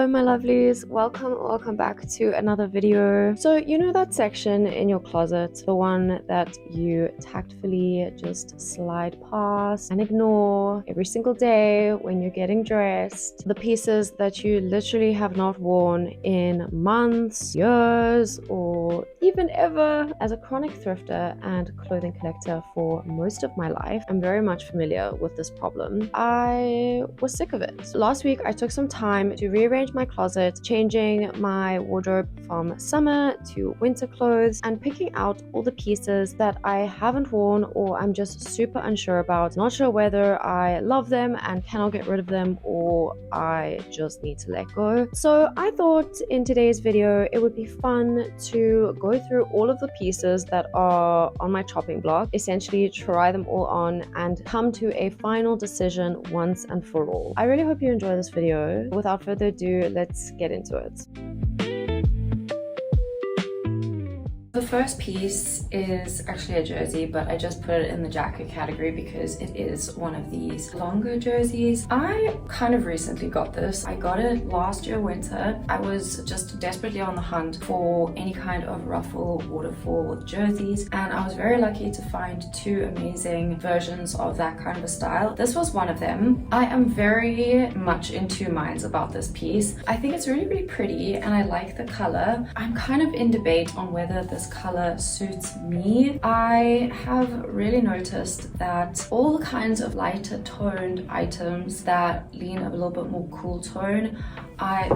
Hello my lovelies, welcome back to another video. So you know that section in your closet, the one that you tactfully just slide past and ignore every single day when you're getting dressed, the pieces that you literally have not worn in months, years, or even ever. As a chronic thrifter and clothing collector for most of my life, I'm very much familiar with this problem. I was sick of it. Last week I took some time to rearrange my closet, changing my wardrobe from summer to winter clothes and picking out all the pieces that I haven't worn or I'm just super unsure about, not sure whether I love them and cannot get rid of them or I just need to let go. So I thought in today's video it would be fun to go through all of the pieces that are on my chopping block, essentially try them all on and come to a final decision once and for all. I really hope you enjoy this video. Without further ado, let's get into it. The first piece is actually a jersey, but I just put it in the jacket category because it is one of these longer jerseys. I kind of recently got this. I got it last year winter. I was just desperately on the hunt for any kind of ruffle waterfall jerseys, and I was very lucky to find two amazing versions of that kind of a style. This was one of them. I am very much in two minds about this piece. I think it's really pretty and I like the color. I'm kind of in debate on whether this color suits me. I have really noticed that all the kinds of lighter toned items that lean a little bit more cool tone, I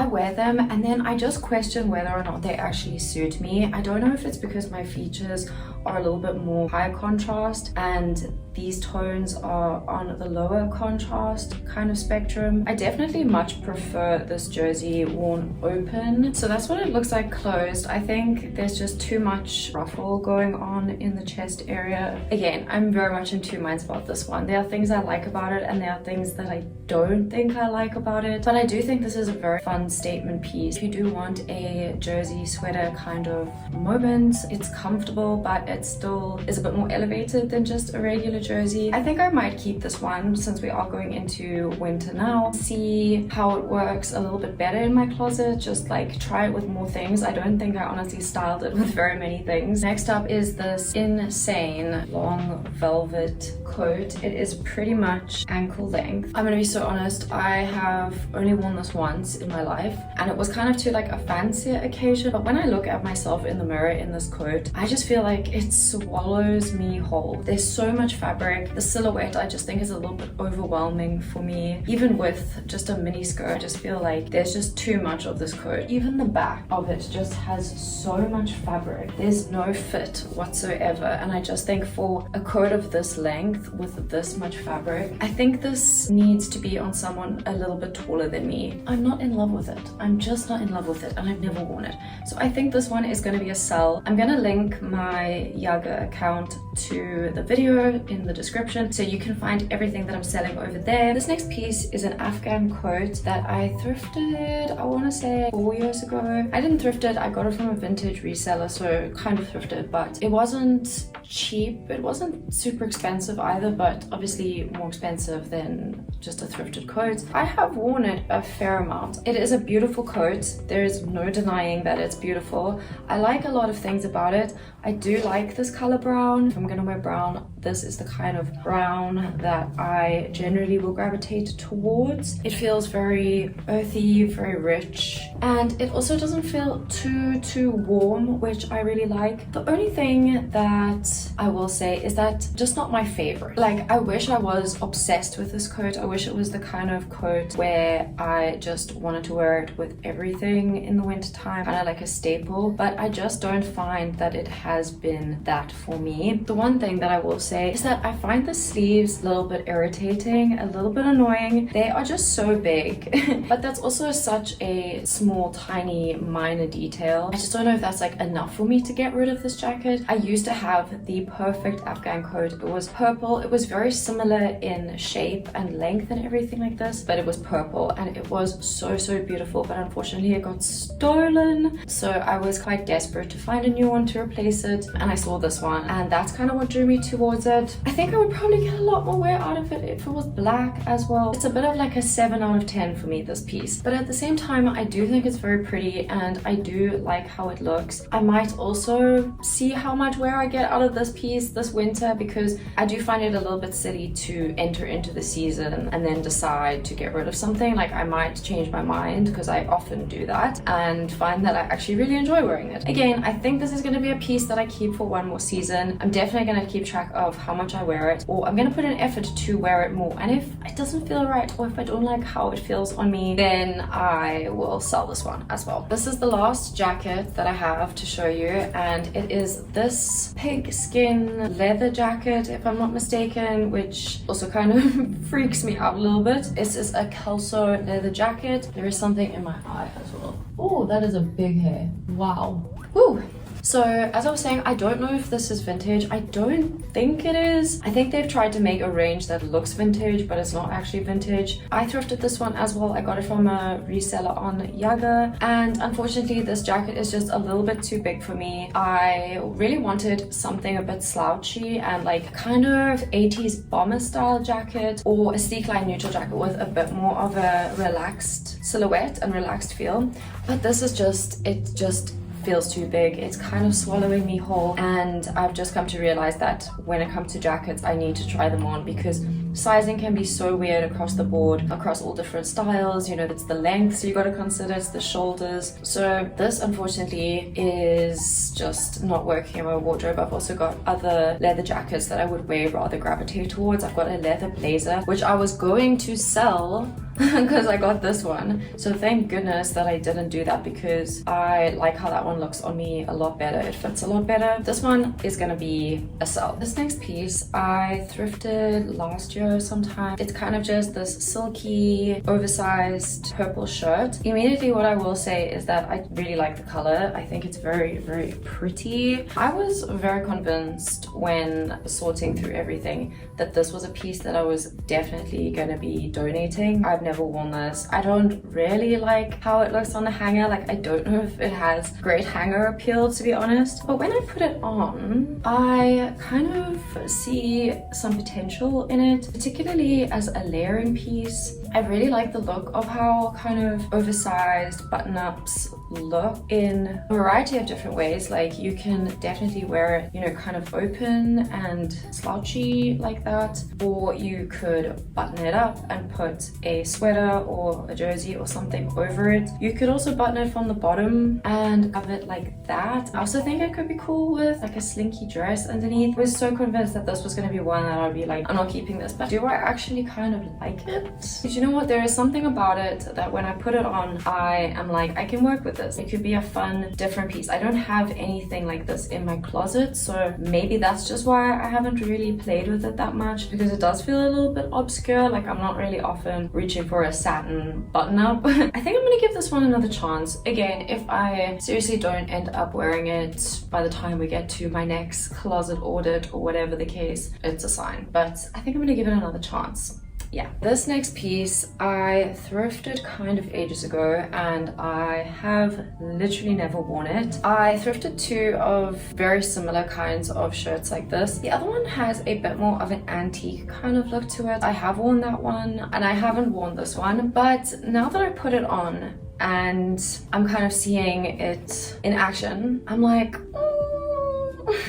wear them and then I just question whether or not they actually suit me. I don't know if it's because my features are a little bit more high contrast and these tones are on the lower contrast kind of spectrum. I definitely much prefer this jersey worn open. So that's what it looks like closed. I think there's just too much ruffle going on in the chest area. Again, I'm very much in two minds about this one. There are things I like about it and there are things that I don't think I like about it. But I do think this is a very fun statement piece. If you do want a jersey sweater kind of moment, it's comfortable, but it still is a bit more elevated than just a regular jersey. I think I might keep this one since we are going into winter now. See how it works a little bit better in my closet, just like try it with more things. I don't think I honestly styled it with very many things. Next up is this insane long velvet coat. It is pretty much ankle length. I'm gonna be so honest, I have only worn this once in my life and it was kind of to like a fancier occasion, but when I look at myself in the mirror in this coat, I just feel like it swallows me whole. There's so much fabric. The silhouette I just think is a little bit overwhelming for me. Even with just a mini skirt, I just feel like there's just too much of this coat. Even the back of it just has so much fabric. There's no fit whatsoever, and I just think for a coat of this length with this much fabric, I think this needs to be on someone a little bit taller than me. I'm not in love with it. I'm just not in love with it and I've never worn it. So I think this one is going to be a sell. I'm going to link my Yaga account to the video in the description so you can find everything that I'm selling over there. This next piece is an Afghan coat that I thrifted, I want to say 4 years ago. I didn't thrift it, I got it from a vintage reseller, so kind of thrifted, but it wasn't cheap. It wasn't super expensive either, but obviously more expensive than just a thrifted coat. I have worn it a fair amount. It is a beautiful coat. There is no denying that it's beautiful. I like a lot of things about it. I do like this color brown. If I'm gonna wear brown, this is the kind of brown that I generally will gravitate towards. It feels very earthy, very rich, and it also doesn't feel too warm, which I really like. The only thing that I will say is that just not my favorite. Like, I wish I was obsessed with this coat. I wish it was the kind of coat where I just wanted to wear it with everything in the winter time, kind of like a staple, but I just don't find that it has been that for me. The one thing that I will say is that I find the sleeves a little bit irritating, a little bit annoying. They are just so big, but that's also such a small, tiny, minor detail. I just don't know if that's like enough for me to get rid of this jacket. I used to have the perfect Afghan coat. It was purple. It was very similar in shape and length and everything like this, but it was purple and it was so beautiful. But unfortunately it got stolen, so I was quite desperate to find a new one to replace it, and I saw this one, and that's kind of what drew me towards it. I think I would probably get a lot more wear out of it if it was black as well. It's a bit of like a 7 out of 10 for me, this piece, but at the same time I do think it's very pretty and I do like how it looks. I might also see how much wear I get out of this piece this winter, because I do find it a little bit silly to enter into the season and then decide to get rid of something. Like, I might change my mind, because I often do that, and find that I actually really enjoy wearing it. Again, I think this is going to be a piece that I keep for one more season. I'm definitely going to keep track of how much I wear it, or I'm going to put an effort to wear it more, and if it doesn't feel right or if I don't like how it feels on me, then I will sell this one as well. This is the last jacket that I have to show you, and it is this pigskin leather jacket, if I'm not mistaken, which also kind of freaks me out a little bit. This is a Kelso leather jacket. There is something in my eye as well. Oh, that is a big hair. Wow. Woo. So as I was saying, I don't know if this is vintage. I don't think it is. I think they've tried to make a range that looks vintage, but it's not actually vintage. I thrifted this one as well. I got it from a reseller on Yaga, and unfortunately this jacket is just a little bit too big for me. I really wanted something a bit slouchy and like kind of 80s bomber style jacket, or a sleek line neutral jacket with a bit more of a relaxed silhouette and relaxed feel. But this is just, it just feels too big. It's kind of swallowing me whole, and I've just come to realize that when it comes to jackets, I need to try them on, because sizing can be so weird across the board, across all different styles. You know, it's the length, so you got to consider, it's the shoulders. So this unfortunately is just not working in my wardrobe. I've also got other leather jackets that I would way rather gravitate towards. I've got a leather blazer, which I was going to sell because I got this one. So thank goodness that I didn't do that, because I like how that one looks on me a lot better. It fits a lot better. This one is gonna be a sell. This next piece I thrifted last year sometime. It's kind of just this silky, oversized purple shirt. Immediately what I will say is that I really like the color. I think it's very pretty. I was very convinced when sorting through everything that this was a piece that I was definitely gonna be donating. I've never worn this. I don't really like how it looks on the hanger. Like, I don't know if it has great hanger appeal, to be honest. But when I put it on, I kind of see some potential in it, particularly as a layering piece. I really like the look of how kind of oversized button-ups look in a variety of different ways. Like, you can definitely wear it, you know, kind of open and slouchy like that, or you could button it up and put a sweater or a jersey or something over it. You could also button it from the bottom and have it like that. I also think it could be cool with like a slinky dress underneath. I was so convinced that this was going to be one that I'd be like, I'm not keeping this, but do I actually kind of like it? Because you know what, there is something about it that when I put it on, I am like, I can work with this. It could be a fun, different piece. I don't have anything like this in my closet, so maybe that's just why I haven't really played with it that much, because it does feel a little bit obscure. Like, I'm not really often reaching for a satin button up. I think I'm gonna give this one another chance. Again, if I seriously don't end up wearing it by the time we get to my next closet audit or whatever the case, it's a sign. But I think I'm gonna give it another chance. Yeah. This next piece I thrifted kind of ages ago, and I have literally never worn it. I thrifted two of very similar kinds of shirts like this. The other one has a bit more of an antique kind of look to it. I have worn that one, and I haven't worn this one, but now that I put it on and I'm kind of seeing it in action, I'm like,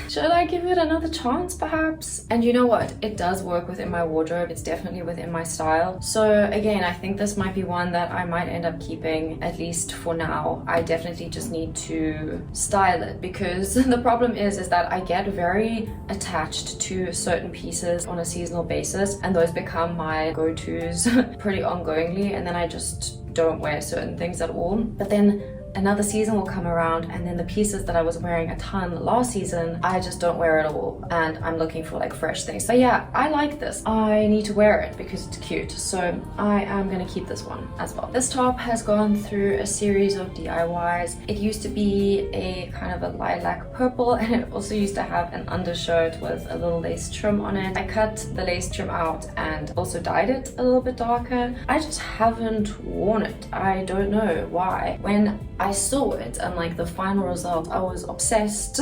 should I give it another chance perhaps? And you know what? It does work within my wardrobe. It's definitely within my style. So again, I think this might be one that I might end up keeping, at least for now. I definitely just need to style it, because the problem is that I get very attached to certain pieces on a seasonal basis, and those become my go-tos pretty ongoingly, and then I just don't wear certain things at all. But then another season will come around and then the pieces that I was wearing a ton last season, I just don't wear at all, and I'm looking for like fresh things. But yeah, I like this. I need to wear it because it's cute, so I am gonna keep this one as well. This top has gone through a series of DIYs. It used to be a kind of a lilac purple, and it also used to have an undershirt with a little lace trim on it. I cut the lace trim out and also dyed it a little bit darker. I just haven't worn it. I don't know why. When I saw it and like the final result, I was obsessed.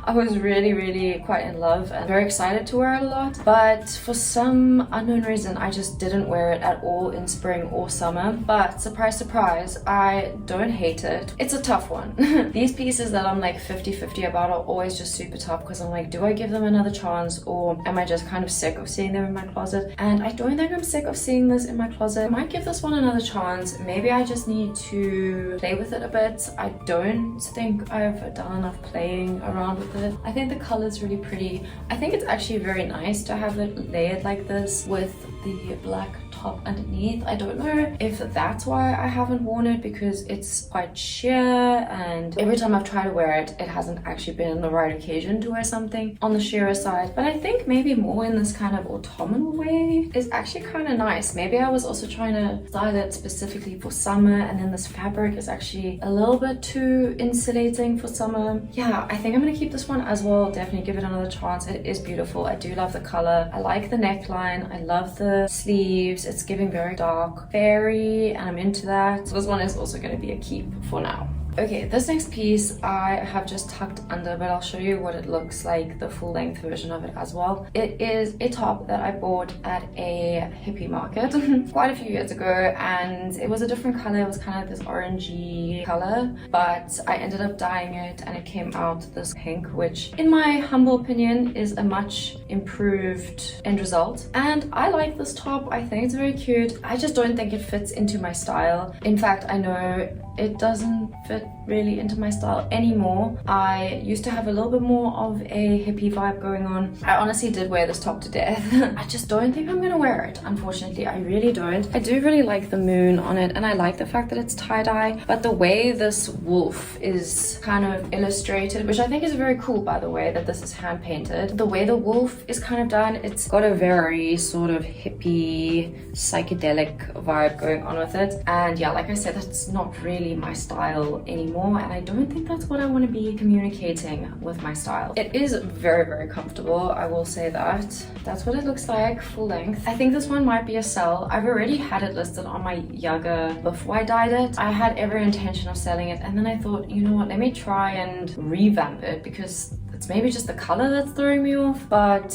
I was really quite in love and very excited to wear it a lot, but for some unknown reason I just didn't wear it at all in spring or summer. But surprise, I don't hate it. It's a tough one. These pieces that I'm like 50-50 about are always just super tough because I'm like, do I give them another chance, or am I just kind of sick of seeing them in my closet? And I don't think I'm sick of seeing this in my closet. I might give this one another chance. Maybe I just need to play with it a bit. I don't think I've done enough playing around with it. I think the color is really pretty. I think it's actually very nice to have it layered like this with the black top underneath. I don't know if that's why I haven't worn it, because it's quite sheer, and every time I've tried to wear it, it hasn't actually been the right occasion to wear something on the sheerer side. But I think maybe more in this kind of autumnal way is actually kind of nice. Maybe I was also trying to style it specifically for summer, and then this fabric is actually a little bit too insulating for summer. Yeah, I think I'm gonna keep this one as well. Definitely give it another chance. It is beautiful. I do love the color. I like the neckline. I love the sleeves. It's giving very dark fairy, and I'm into that. So this one is also going to be a keep for now. Okay, this next piece I have just tucked under, but I'll show you what it looks like, the full length version of it as well. It is a top that I bought at a hippie market quite a few years ago, and it was a different color. It was kind of this orangey color, but I ended up dyeing it and it came out this pink, which in my humble opinion is a much improved end result. And I like this top. I think it's very cute. I just don't think it fits into my style. In fact, I know it doesn't fit really into my style anymore. I used to have a little bit more of a hippie vibe going on. I honestly did wear this top to death. I just don't think I'm gonna wear it, unfortunately. I really don't. I do really like the moon on it, and I like the fact that it's tie-dye, but the way this wolf is kind of illustrated, which I think is very cool, by the way, that this is hand painted. The way the wolf is kind of done, it's got a very sort of hippie, psychedelic vibe going on with it. And yeah, like I said, that's not really my style anymore, and I don't think that's what I want to be communicating with my style. It is very comfortable, I will say that. That's what it looks like full length. I think this one might be a sell. I've already had it listed on my Yaga before I dyed it. I had every intention of selling it, and then I thought, you know what, let me try and revamp it, because it's maybe just the color that's throwing me off, but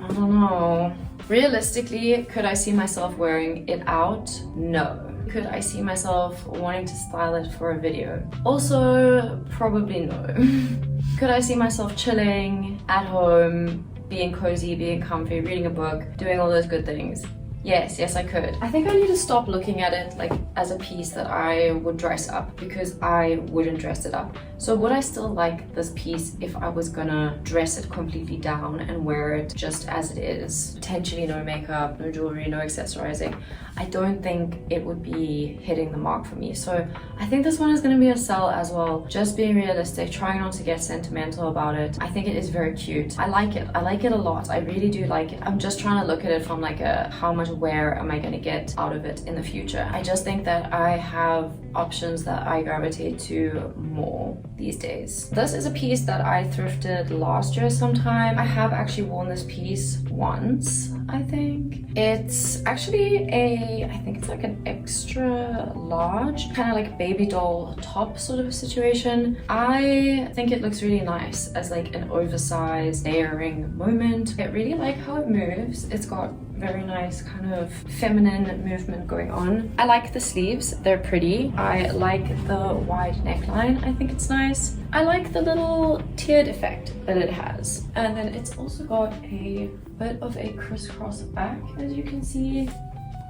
I don't know. Realistically, could I see myself wearing it out? No. Could I see myself wanting to style it for a video? Also, probably no. Could I see myself chilling at home, being cozy, being comfy, reading a book, doing all those good things? Yes, I could. I think I need to stop looking at it like as a piece that I would dress up, because I wouldn't dress it up. So would I still like this piece if I was gonna dress it completely down and wear it just as it is? Potentially no makeup, no jewelry, no accessorizing. I don't think it would be hitting the mark for me. So I think this one is gonna be a sell as well. Just being realistic, trying not to get sentimental about it. I think it is very cute. I like it a lot. I really do like it. I'm just trying to look at it from like a how much wear am I gonna get out of it in the future. I just think that I have options that I gravitate to more these days. This is a piece that I thrifted last year sometime. I have actually worn this piece once, I think. It's actually I think it's like an extra large, kind of like baby doll top sort of a situation. I think it looks really nice as like an oversized layering moment. I really like how it moves. It's got very nice kind of feminine movement going on. I like the sleeves, they're pretty. I like the wide neckline, I think it's nice. I like the little tiered effect that it has. And then it's also got a bit of a crisscross back, as you can see.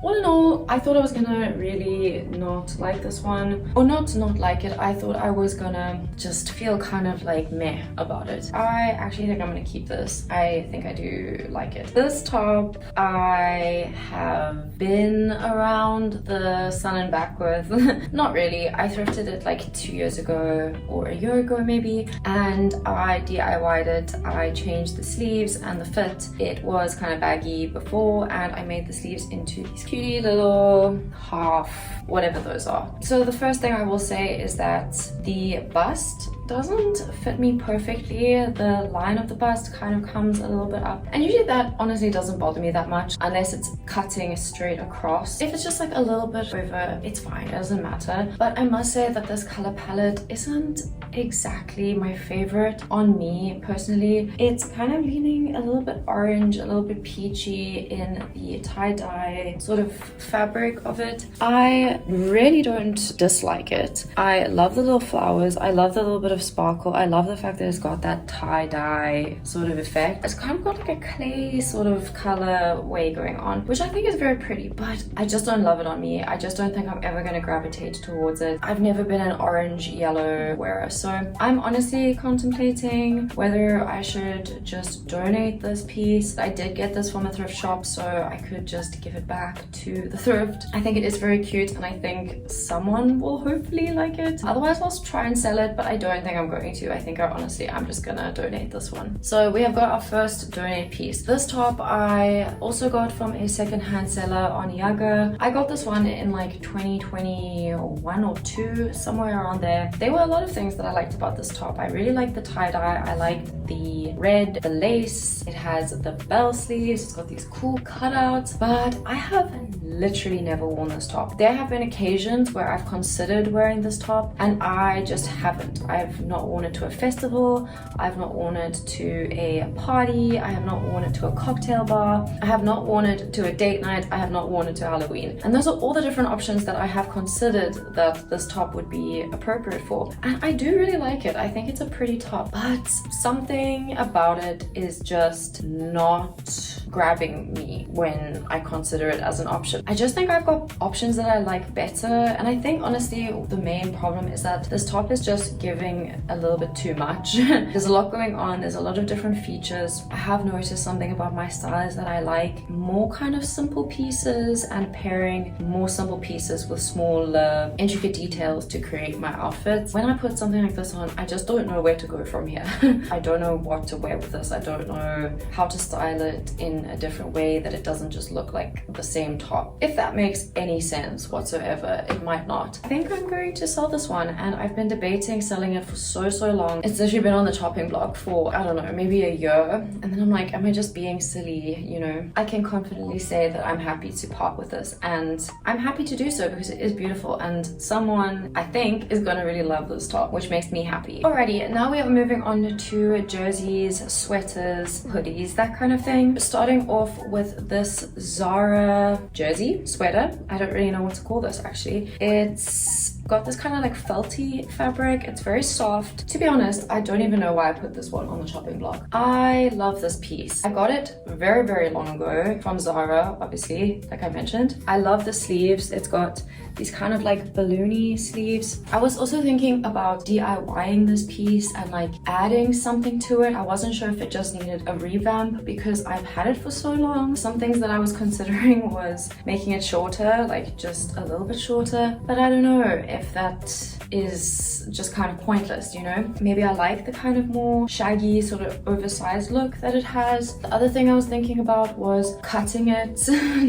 all in all, I thought I was gonna really not like this one, or not like it. I thought I was gonna just feel kind of like meh about it. I actually think I'm gonna keep this. I think I do like it. This top I have been around the sun and back with. Not really. I thrifted it like 2 years ago or a year ago maybe, and I DIY'd it. I changed the sleeves and the fit. It was kind of baggy before, and I made the sleeves into these cutie little half whatever those are. So the first thing I will say is that the bust doesn't fit me perfectly. The line of the bust kind of comes a little bit up, and usually that honestly doesn't bother me that much unless it's cutting straight across. If it's just like a little bit over, it's fine, it doesn't matter. But I must say that this color palette isn't exactly my favorite on me personally. It's kind of leaning a little bit orange, a little bit peachy in the tie-dye sort of fabric of it. I really don't dislike it. I love the little flowers, I love the little bit of sparkle, I love the fact that it's got that tie-dye sort of effect. It's kind of got like a clay sort of color way going on, which I think is very pretty, but I just don't love it on me. I just don't think I'm ever going to gravitate towards it. I've never been an orange yellow wearer, so I'm honestly contemplating whether I should just donate this piece. I did get this from a thrift shop, so I could just give it back to the thrift. I think it is very cute, and I think someone will hopefully like it. Otherwise I'll try and sell it, but I don't think I'm going to. I think I'm just gonna donate this one. So we have got our first donate piece. This top I also got from a secondhand seller on Yaga. I got this one in like 2021 or 2, somewhere around there. There were a lot of things that I liked about this top. I really liked the tie-dye, I liked the red, the lace, it has the bell sleeves, it's got these cool cutouts, but I have literally never worn this top. There have been occasions where I've considered wearing this top and I just haven't. I've not worn it to a festival, I've not worn it to a party, I have not worn it to a cocktail bar, I have not worn it to a date night, I have not worn it to Halloween. And those are all the different options that I have considered that this top would be appropriate for. And I do really like it. I think it's a pretty top, but something about it is just not grabbing me when I consider it as an option. I just think I've got options that I like better, and I think honestly the main problem is that this top is just giving a little bit too much. There's a lot going on, there's a lot of different features. I have noticed something about my style is that I like more kind of simple pieces and pairing more simple pieces with smaller intricate details to create my outfits. When I put something like this on, I just don't know where to go from here. I don't know what to wear with this. I don't know how to style it in a different way that it doesn't just look like the same top. If that makes any sense whatsoever, it might not. I think I'm going to sell this one, and I've been debating selling it for so long. It's literally been on the chopping block for, I don't know, maybe a year, and then I'm like, am I just being silly, you know? I can confidently say that I'm happy to part with this, and I'm happy to do so because it is beautiful, and someone I think is gonna really love this top, which makes me happy. Alrighty, now we are moving on to jerseys, sweaters, hoodies, that kind of thing. Starting off with this Zara jersey, sweater. I don't really know what to call this actually. It's got this kind of like felty fabric. It's very soft. To be honest, I don't even know why I put this one on the chopping block. I love this piece. I got it very long ago from Zara, obviously, like I mentioned. I love the sleeves. It's got these kind of like balloony sleeves. I was also thinking about DIYing this piece and like adding something to it. I wasn't sure if it just needed a revamp because I've had it for so long. Some things that I was considering was making it shorter, like just a little bit shorter, but I don't know if that is just kind of pointless, you know? Maybe I like the kind of more shaggy sort of oversized look that it has. The other thing I was thinking about was cutting it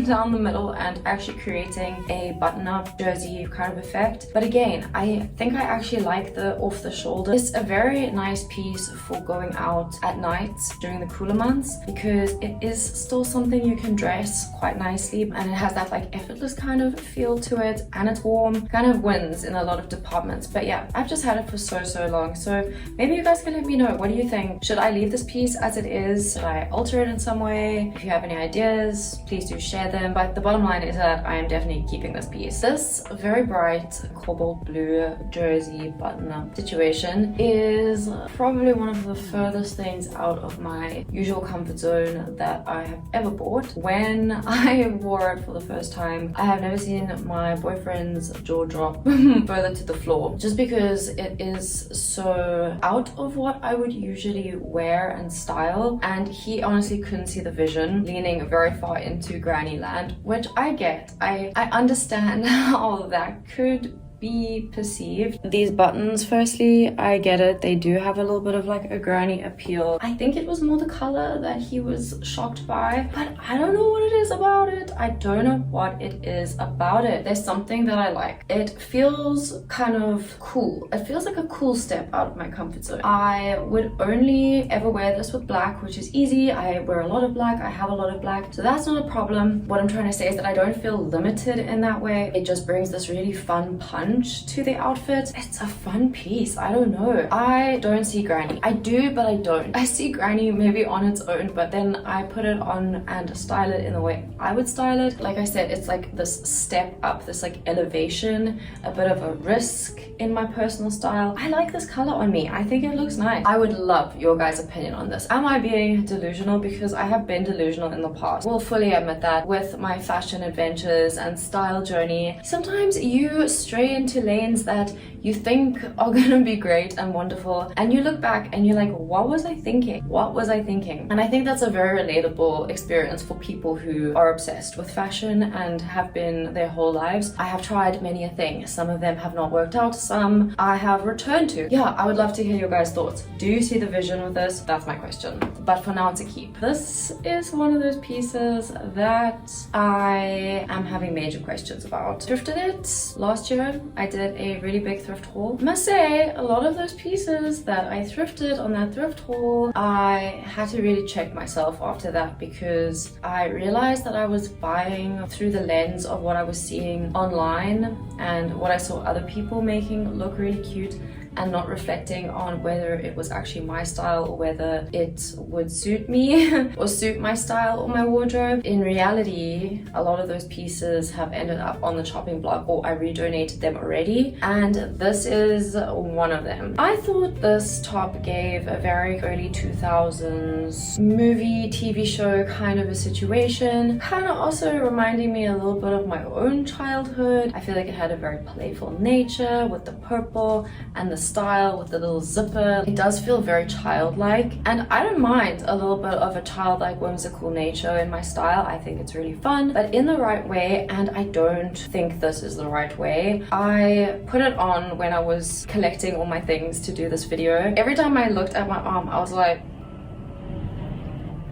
down the middle and actually creating a button-up jersey kind of effect. But again, I think I actually like the off the shoulder. It's a very nice piece for going out at night during the cooler months because it is still something you can dress quite nicely, and it has that like effortless kind of feel to it, and it's warm, kind of wins in a lot of departments. But yeah, I've just had it for so long, so maybe you guys can let me know, what do you think? Should I leave this piece as it is? Should I alter it in some way? If you have any ideas, please do share them. But the bottom line is that I am definitely keeping this piece. This This very bright cobalt blue jersey button-up situation is probably one of the furthest things out of my usual comfort zone that I have ever bought. When I wore it for the first time, I have never seen my boyfriend's jaw drop further to the floor, just because it is so out of what I would usually wear and style, and he honestly couldn't see the vision, leaning very far into granny land, which I get. I understand how that could be perceived. These buttons, firstly, I get it, they do have a little bit of like a granny appeal. I think it was more the color that he was shocked by, but I don't know what it is about it. I don't know what it is about it. There's something that I like. It feels kind of cool. It feels like a cool step out of my comfort zone. I would only ever wear this with black, which is easy. I wear a lot of black, I have a lot of black, so that's not a problem. What I'm trying to say is that I don't feel limited in that way. It just brings this really fun punch to the outfit. It's a fun piece. I don't know. I don't see granny. I do, but I don't. I see granny maybe on its own, but then I put it on and style it in the way I would style it. Like I said, it's like this step up, this like elevation, a bit of a risk in my personal style. I like this color on me. I think it looks nice. I would love your guys' opinion on this. Am I being delusional? Because I have been delusional in the past. Will fully admit that with my fashion adventures and style journey. Sometimes you stray into lanes that you think are gonna be great and wonderful, and you look back and you're like, what was I thinking? What was I thinking? And I think that's a very relatable experience for people who are obsessed with fashion and have been their whole lives. I have tried many a thing. Some of them have not worked out, some I have returned to. Yeah, I would love to hear your guys' thoughts. Do you see the vision with this? That's my question. But for now, it's a keep. This is one of those pieces that I am having major questions about. Thrifted it last year. I did a really big thrift haul. I must say, a lot of those pieces that I thrifted on that thrift haul, I had to really check myself after that, because I realized that I was buying through the lens of what I was seeing online and what I saw other people making look really cute, and not reflecting on whether it was actually my style or whether it would suit me or suit my style or my wardrobe. In reality, a lot of those pieces have ended up on the chopping block, or I redonated them already, and this is one of them. I thought this top gave a very early 2000s movie, TV show kind of a situation, kind of also reminding me a little bit of my own childhood. I feel like it had a very playful nature with the purple and the style with the little zipper. It does feel very childlike, and I don't mind a little bit of a childlike whimsical nature in my style. I think it's really fun, but in the right way, and I don't think this is the right way. I put it on when I was collecting all my things to do this video. Every time I looked at my arm, I was like,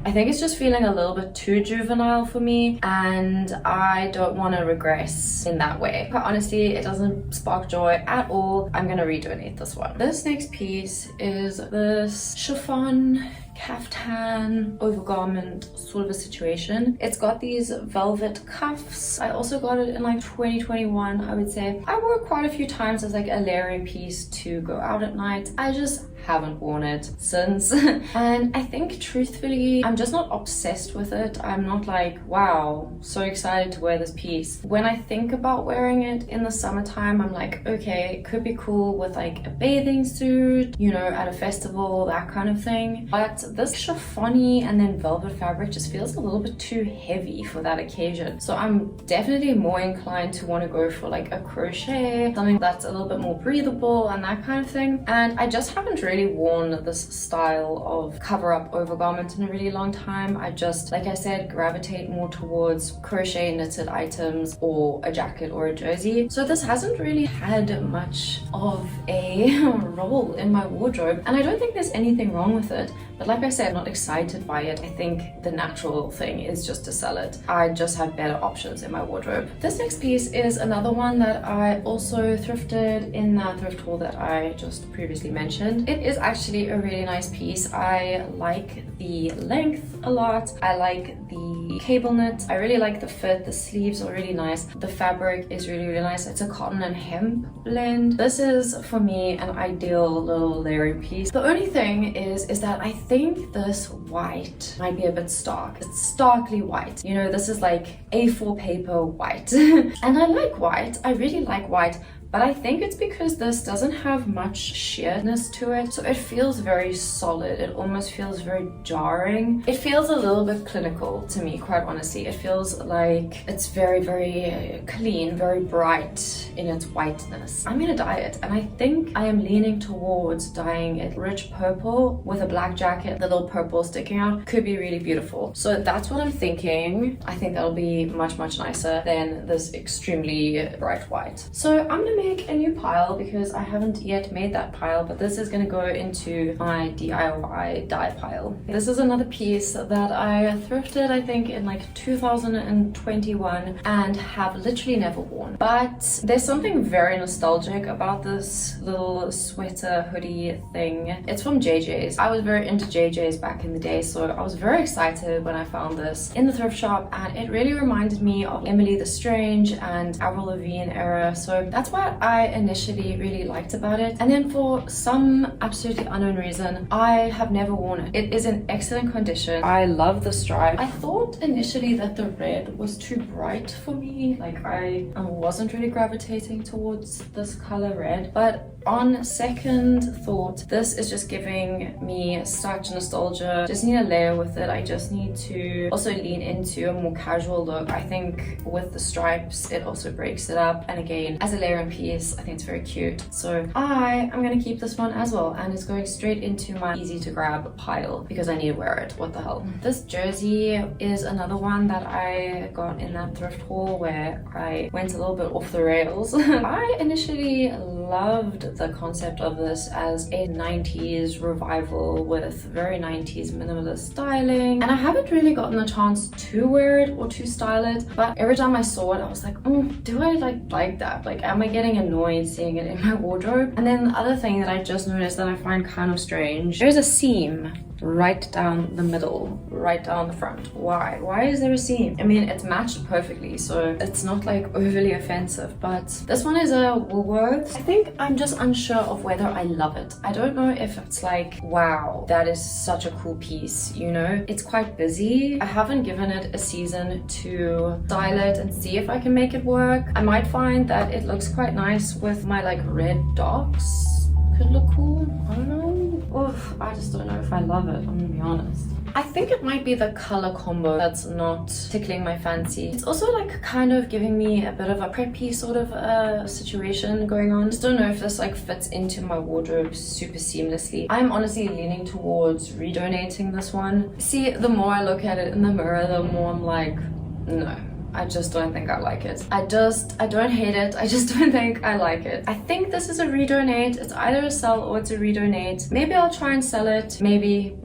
I think it's just feeling a little bit too juvenile for me, and I don't want to regress in that way. But honestly, it doesn't spark joy at all. I'm gonna redonate this one. This next piece is this chiffon caftan overgarment sort of a situation. It's got these velvet cuffs. I also got it in like 2021, I would say. I wore it quite a few times as like a layering piece to go out at night. I just haven't worn it since. And I think truthfully, I'm just not obsessed with it. I'm not like, wow, so excited to wear this piece. When I think about wearing it in the summertime, I'm like, okay, it could be cool with like a bathing suit, you know, at a festival, that kind of thing. But this chiffon-y and then velvet fabric just feels a little bit too heavy for that occasion. So I'm definitely more inclined to want to go for like a crochet, something that's a little bit more breathable and that kind of thing. And I just haven't really worn this style of cover-up overgarment in a really long time. I just, like I said, gravitate more towards crochet knitted items or a jacket or a jersey. So this hasn't really had much of a role in my wardrobe, and I don't think there's anything wrong with it. But like I said, I'm not excited by it. I think the natural thing is just to sell it. I just have better options in my wardrobe. This next piece is another one that I also thrifted in that thrift haul that I just previously mentioned. It is actually a really nice piece. I like the length a lot. I like the cable knit. I really like the fit. The sleeves are really nice. The fabric is really, really nice. It's a cotton and hemp blend. This is, for me, an ideal little layering piece. The only thing is that I think think this white might be a bit stark. It's starkly white. You know, this is like A4 paper white. And I like white. I really like white. But I think it's because this doesn't have much sheerness to it, so it feels very solid. It almost feels very jarring. It feels a little bit clinical to me, quite honestly. It feels like it's very, very clean, very bright in its whiteness. I'm gonna dye it, and I think I am leaning towards dyeing it rich purple with a black jacket, the little purple sticking out. Could be really beautiful. So that's what I'm thinking. I think that'll be much, much nicer than this extremely bright white. So I'm gonna make a new pile because I haven't yet made that pile, but this is going to go into my DIY dye pile. This is another piece that I thrifted, I think, in like 2021 and have literally never worn. But there's something very nostalgic about this little sweater hoodie thing. It's from JJ's. I was very into JJ's back in the day, so I was very excited when I found this in the thrift shop, and it really reminded me of Emily the Strange and Avril Lavigne era, so that's why I initially really liked about it. And then for some absolutely unknown reason, I have never worn it. It is in excellent condition. I love the stripe. I thought initially that the red was too bright for me. Like I wasn't really gravitating towards this color red, but on second thought, this is just giving me such nostalgia. Just need a layer with it. I just need to also lean into a more casual look. I think with the stripes, it also breaks it up. And again, as a layering piece, I think it's very cute. So I am gonna keep this one as well, and it's going straight into my easy to grab pile because I need to wear it. What the hell? This jersey is another one that I got in that thrift haul where I went a little bit off the rails. I initially loved the concept of this as a 90s revival with very 90s minimalist styling, and I haven't really gotten the chance to wear it or to style it, but every time I saw it I was like, do I like that? Like, am I getting annoyed seeing it in my wardrobe? And then the other thing that I just noticed that I find kind of strange, there's a seam right down the middle, right down the front. Why is there a seam? I mean, it's matched perfectly, so it's not like overly offensive, but this one is a Woolworths. I think I'm just unsure of whether I love it. I don't know if it's like, wow, that is such a cool piece, you know? It's quite busy. I haven't given it a season to style it and see if I can make it work. I might find that it looks quite nice with my like red docs. Could look cool. I don't know. Oof, I just don't know if I love it, I'm gonna be honest. I think it might be the color combo that's not tickling my fancy. It's also like kind of giving me a bit of a preppy sort of situation going on. Just don't know if this like fits into my wardrobe super seamlessly. I'm honestly leaning towards redonating this one. See, the more I look at it in the mirror, the more I'm like, no. I just don't think I like it. I don't hate it. I just don't think I like it. I think this is a redonate. It's either a sell or it's a redonate. Maybe I'll try and sell it. Maybe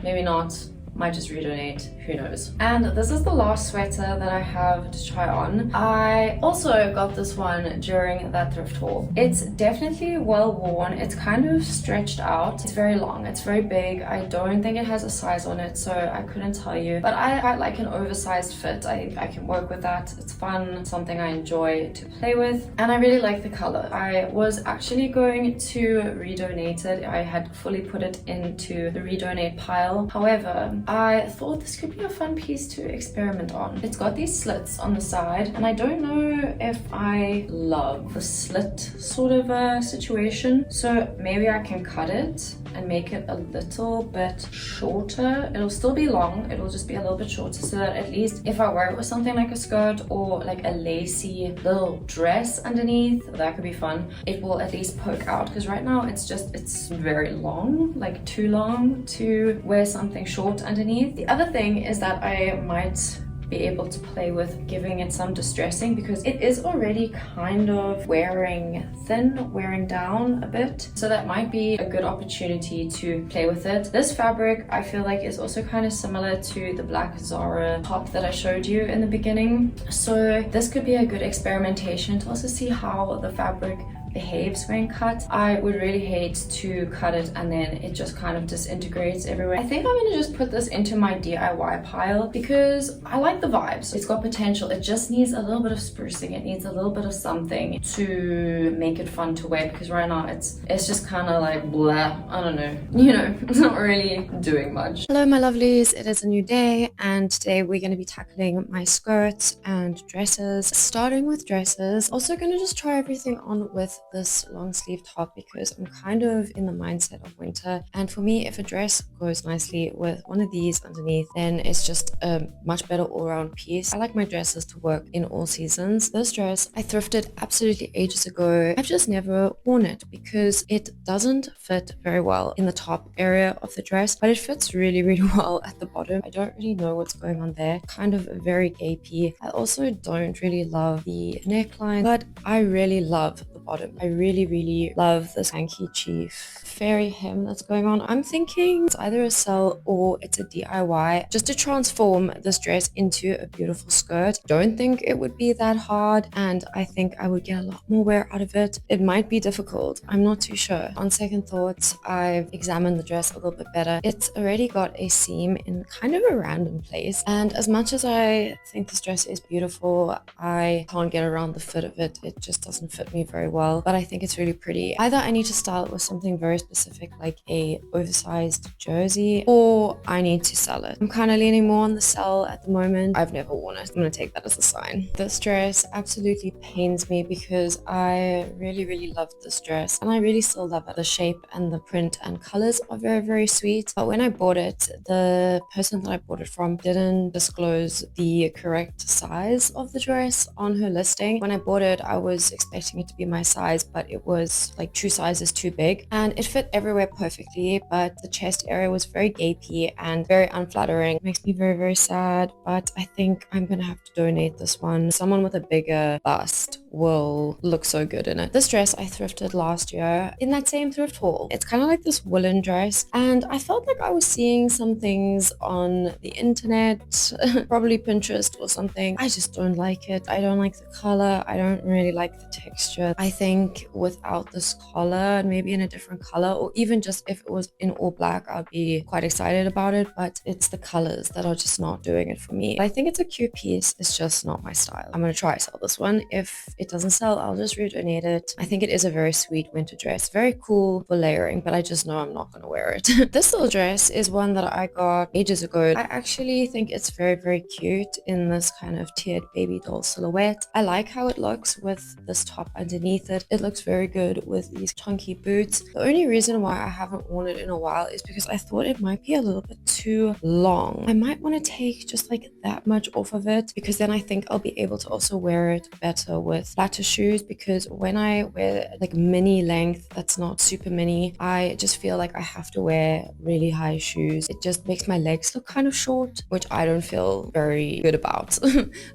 not. Might just redonate, who knows. And this is the last sweater that I have to try on. I also got this one during that thrift haul. It's definitely well worn. It's kind of stretched out. It's very long, it's very big. I don't think it has a size on it, so I couldn't tell you. But I quite like an oversized fit. I can work with that. It's fun, something I enjoy to play with. And I really like the color. I was actually going to redonate it. I had fully put it into the redonate pile. However, I thought this could be a fun piece to experiment on. It's got these slits on the side, and I don't know if I love the slit sort of a situation. So maybe I can cut it and make it a little bit shorter. It'll still be long, it'll just be a little bit shorter, so that at least if I wear it with something like a skirt or like a lacy little dress underneath, that could be fun. It will at least poke out, because right now it's very long, like too long to wear something short underneath. The other thing is that I might be able to play with giving it some distressing, because it is already kind of wearing thin, wearing down a bit, so that might be a good opportunity to play with it. This fabric I feel like is also kind of similar to the black Zara top that I showed you in the beginning, so this could be a good experimentation to also see how the fabric behaves when cut. I would really hate to cut it and then it just kind of disintegrates everywhere. I think I'm gonna just put this into my DIY pile because I like the vibes. It's got potential. It just needs a little bit of sprucing. It needs a little bit of something to make it fun to wear, because right now it's just kind of like blah. I don't know. You know, it's not really doing much. Hello my lovelies, it is a new day and today we're going to be tackling my skirts and dresses. Starting with dresses, also going to just try everything on with this long sleeve top because I'm kind of in the mindset of winter, and for me if a dress goes nicely with one of these underneath then it's just a much better all-around piece. I like my dresses to work in all seasons. This dress I thrifted absolutely ages ago. I've just never worn it because it doesn't fit very well in the top area of the dress, but it fits really well at the bottom. I don't really know what's going on there. Kind of very gapey. I also don't really love the neckline, but I really love the bottom. I really love this hanky chief fairy hem that's going on. I'm thinking it's either a sell or it's a DIY just to transform this dress into a beautiful skirt. Don't think it would be that hard, and I think I would get a lot more wear out of it. It might be difficult, I'm not too sure. On second thoughts, I've examined the dress a little bit better. It's already got a seam in kind of a random place, and as much as I think this dress is beautiful, I can't get around the fit of it. It just doesn't fit me very well, but I think it's really pretty. Either I need to style it with something very specific like a oversized jersey, or I need to sell it. I'm kind of leaning more on the sell at the moment. I've never worn it. I'm gonna take that as a sign. This dress absolutely pains me because I really loved this dress and I really still love it. The shape and the print and colors are very sweet, but when I bought it, the person that I bought it from didn't disclose the correct size of the dress on her listing. When I bought it, I was expecting it to be my size, but it was like 2 sizes too big, and it fit everywhere perfectly, but the chest area was very gapey and very unflattering. It makes me very sad, but I think I'm gonna have to donate this one. Someone with a bigger bust will look so good in it. This dress I thrifted last year in that same thrift haul. It's kind of like this woolen dress, and I felt like I was seeing some things on the internet, probably Pinterest or something. I just don't like it. I don't like the color. I don't really like the texture. I think without this collar and maybe in a different color, or even just if it was in all black, I'd be quite excited about it, but it's the colors that are just not doing it for me. I think it's a cute piece. It's just not my style. I'm gonna try sell this one. If it doesn't sell, I'll just redonate it. I think it is a very sweet winter dress. Very cool for layering, but I just know I'm not gonna wear it. This little dress is one that I got ages ago. I actually think it's very cute in this kind of tiered baby doll silhouette. I like how it looks with this top underneath it. It looks very good with these chunky boots. The only reason why I haven't worn it in a while is because I thought it might be a little bit too long. I might want to take just like that much off of it, because then I think I'll be able to also wear it better with flatter shoes, because when I wear like mini length that's not super mini, I just feel like I have to wear really high shoes. It just makes my legs look kind of short, which I don't feel very good about.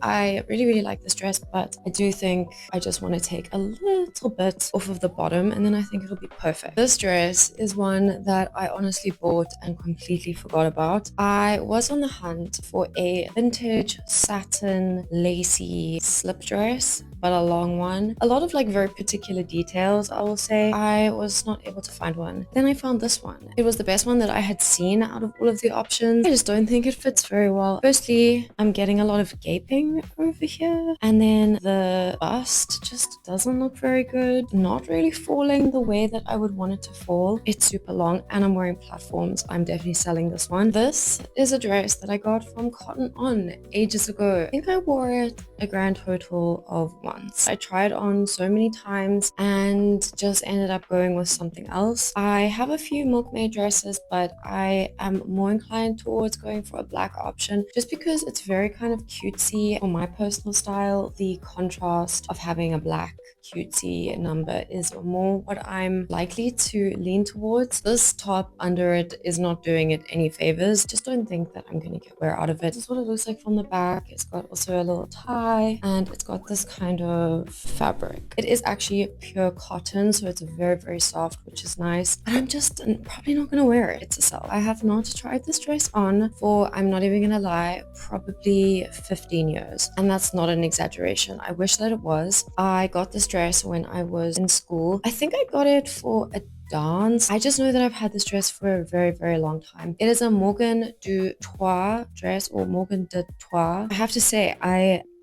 I really like this dress, but I do think I just want to take a little bit off of the bottom and then I think it'll be perfect. This dress is one that I honestly bought and completely forgot about. I was on the hunt for a vintage satin lacy slip dress, but a long one. A lot of like very particular details, I will say. I was not able to find one. Then I found this one. It was the best one that I had seen out of all of the options. I just don't think it fits very well. Firstly, I'm getting a lot of gaping over here, and then the bust just doesn't look very good. Not really falling the way that I would want it to fall. It's super long and I'm wearing platforms. I'm definitely selling this one. This is a dress that I got from Cotton On ages ago. I think I wore it a grand total of once. I tried on so many times and just ended up going with something else. I have a few Milkmaid dresses, but I am more inclined towards going for a black option just because it's very kind of cutesy. For my personal style, the contrast of having a black cutesy number is more what I'm likely to lean towards. This top under it is not doing it any favors. Just don't think that I'm gonna get wear out of it. This is what it looks like from the back. It's got also a little tie and it's got this kind of fabric. It is actually pure cotton, so it's very soft, which is nice. But I'm probably not gonna wear it. It's a sell. I have not tried this dress on for, I'm not even gonna lie, probably 15 years. And that's not an exaggeration. I wish that it was. I got this dress dress when I was in school. I think I got it for a dance. I just know that I've had this dress for a very, very long time. It is a Morgan du Trois dress, or Morgan de Trois. I have to say,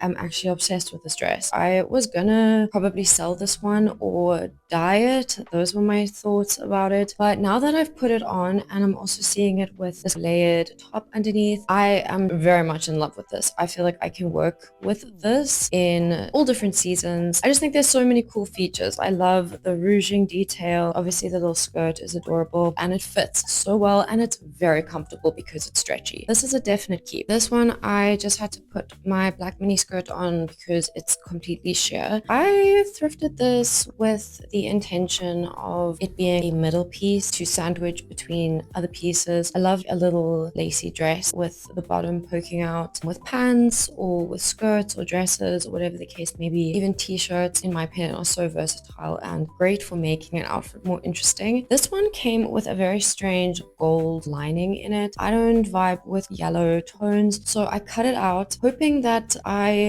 I'm actually obsessed with this dress. I was gonna probably sell this one or dye it. Those were my thoughts about it. But now that I've put it on and I'm also seeing it with this layered top underneath, I am very much in love with this. I feel like I can work with this in all different seasons. I just think there's so many cool features. I love the ruching detail. Obviously the little skirt is adorable and it fits so well and it's very comfortable because it's stretchy. This is a definite keep. This one I just had to put my black mini skirt on because it's completely sheer. I thrifted this with the intention of it being a middle piece to sandwich between other pieces. I love a little lacy dress with the bottom poking out, with pants or with skirts or dresses or whatever the case may be. Even t-shirts, in my opinion, are so versatile and great for making an outfit more interesting. This one came with a very strange gold lining in it. I don't vibe with yellow tones, so I cut it out hoping that I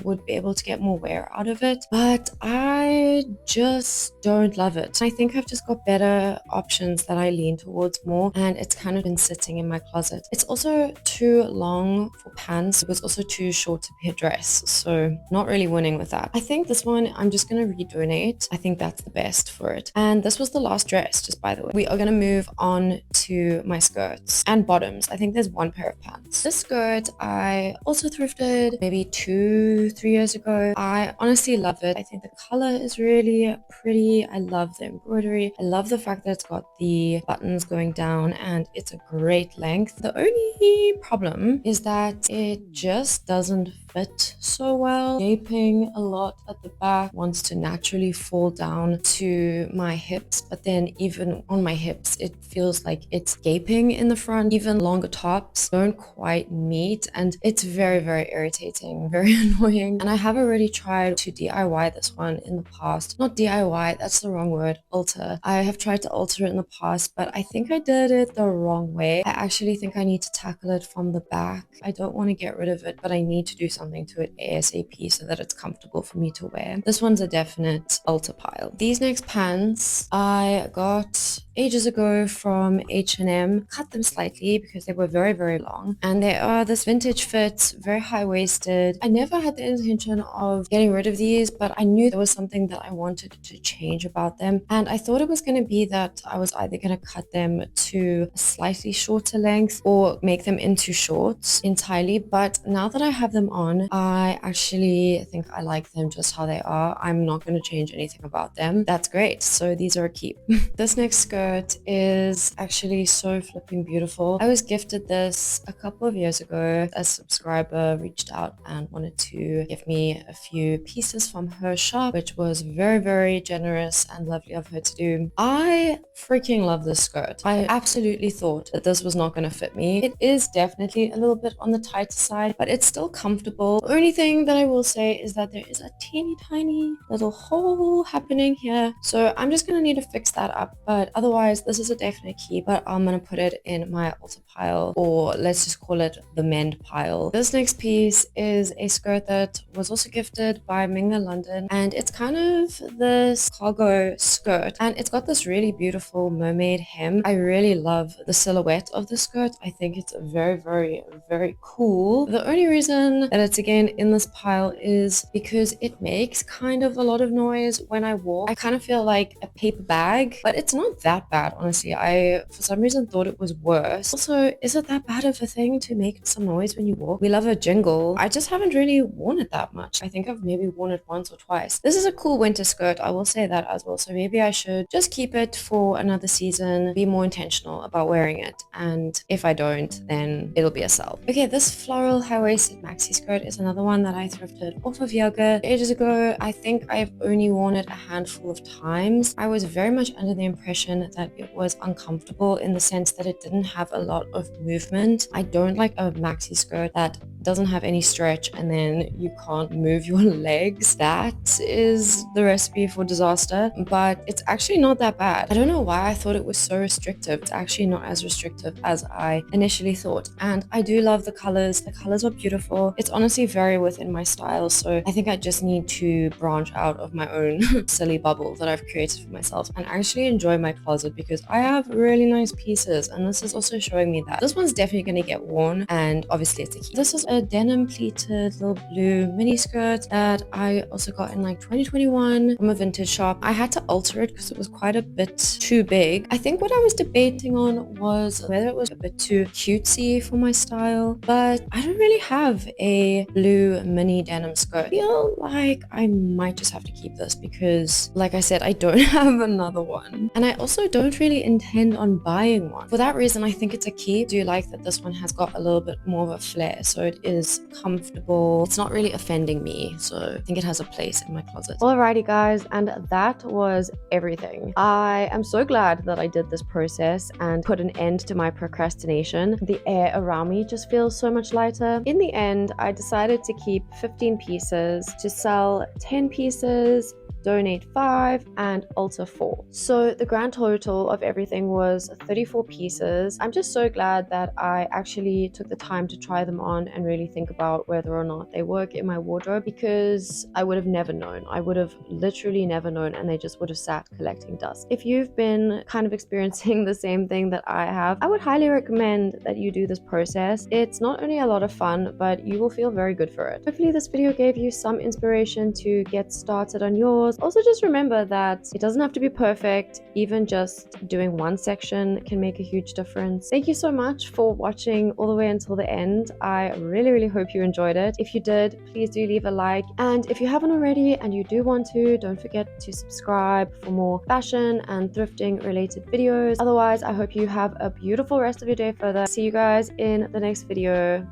would be able to get more wear out of it, but I just don't love it. I think I've just got better options that I lean towards more, and it's kind of been sitting in my closet. It's also too long for pants. It was also too short to be a dress, so not really winning with that. I think this one I'm just gonna redonate. I think that's the best for it. And this was the last dress, just by the way. We are gonna move on to my skirts and bottoms. I think there's one pair of pants. This skirt I also thrifted maybe 2-3 years ago. I honestly love it. I think the color is really pretty. I love the embroidery. I love the fact that it's got the buttons going down and it's a great length. The only problem is that it just doesn't fit so well. Gaping a lot at the back, wants to naturally fall down to my hips, but then even on my hips it feels like it's gaping in the front. Even longer tops don't quite meet and it's very, very irritating, very annoying. And I have already tried to DIY this one in the past. Not DIY, that's the wrong word, alter. I have tried to alter it in the past, but I think I did it the wrong way. I actually think I need to tackle it from the back. I don't want to get rid of it, but I need to do something to it ASAP so that it's comfortable for me to wear. This one's a definite alter pile. These next pants I got ages ago from H&M. Cut them slightly because they were very, very long, and they are this vintage fit, very high-waisted. I never had the intention of getting rid of these, but I knew there was something that I wanted to change about them, and I thought it was going to be that I was either going to cut them to a slightly shorter length or make them into shorts entirely. But now that I have them on, I actually think I like them just how they are. I'm not going to change anything about them. That's great. So these are a keep. This next skirt is actually so flipping beautiful. I was gifted this a couple of years ago. A subscriber reached out and wanted to give me a few pieces from her shop, which was very, very generous and lovely of her to do. I freaking love this skirt. I absolutely thought that this was not going to fit me. It is definitely a little bit on the tighter side, but it's still comfortable. The only thing that I will say is that there is a teeny tiny little hole happening here, so I'm just going to need to fix that up. But otherwise, this is a definite keep, but I'm going to put it in my altar pile, or let's just call it the mend pile. This next piece is a skirt that was also gifted by Minga London, and it's kind of this cargo skirt, and it's got this really beautiful mermaid hem. I really love the silhouette of the skirt. I think it's very, very, very cool. The only reason that it's again in this pile is because it makes kind of a lot of noise when I walk. I kind of feel like a paper bag, but it's not that bad, honestly. I for some reason thought it was worse. Also, is it that bad of a thing to make some noise when you walk? We love a jingle. I just haven't really worn it that much. I think I've maybe worn it once or twice. This is a cool winter skirt, I will say that as well, so maybe I should just keep it for another season, be more intentional about wearing it, and if I don't, then it'll be a sell. Okay, this floral high-waisted maxi skirt is another one that I thrifted off of Yoga ages ago. I think I've only worn it a handful of times. I was very much under the impression that it was uncomfortable in the sense that it didn't have a lot of movement. I don't like a maxi skirt that doesn't have any stretch, and then you can't move your legs. That is the recipe for disaster, but it's actually not that bad. I don't know why I thought it was so restrictive. It's actually not as restrictive as I initially thought, and I do love the colors. The colors are beautiful. It's honestly very within my style, so I think I just need to branch out of my own silly bubble that I've created for myself and actually enjoy my closet, because I have really nice pieces, and this is also showing me that this one's definitely going to get worn, and obviously it's a key. This is a denim pleated little blue mini skirt that I also got in like 2021 from a vintage shop. I had to alter it because it was quite a bit too big. I think what I was debating on was whether it was a bit too cutesy for my style, but I don't really have a blue mini denim skirt. I feel like I might just have to keep this because, like I said, I don't have another one, and I also don't really intend on buying one. For that reason, I think it's a keep. I do like that this one has got a little bit more of a flare, so it is comfortable. It's not really offending me, so I think it has a place in my closet. Alrighty guys, and that was everything. I am so glad that I did this process and put an end to my procrastination. The air around me just feels so much lighter. In the end, I decided to keep 15 pieces, to sell 10 pieces, donate 5, and alter 4. So the grand total of everything was 34 pieces. I'm just so glad that I actually took the time to try them on and really think about whether or not they work in my wardrobe, because I would have never known. I would have literally never known, and they just would have sat collecting dust. If you've been kind of experiencing the same thing that I have, I would highly recommend that you do this process. It's not only a lot of fun, but you will feel very good for it. Hopefully this video gave you some inspiration to get started on yours. Also, just remember that it doesn't have to be perfect. Even just doing one section can make a huge difference. Thank you so much for watching all the way until the end. I really hope you enjoyed it. If you did, please do leave a like, and if you haven't already and you do want to, don't forget to subscribe for more fashion and thrifting related videos. Otherwise, I hope you have a beautiful rest of your day further. See you guys in the next video.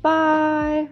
Bye.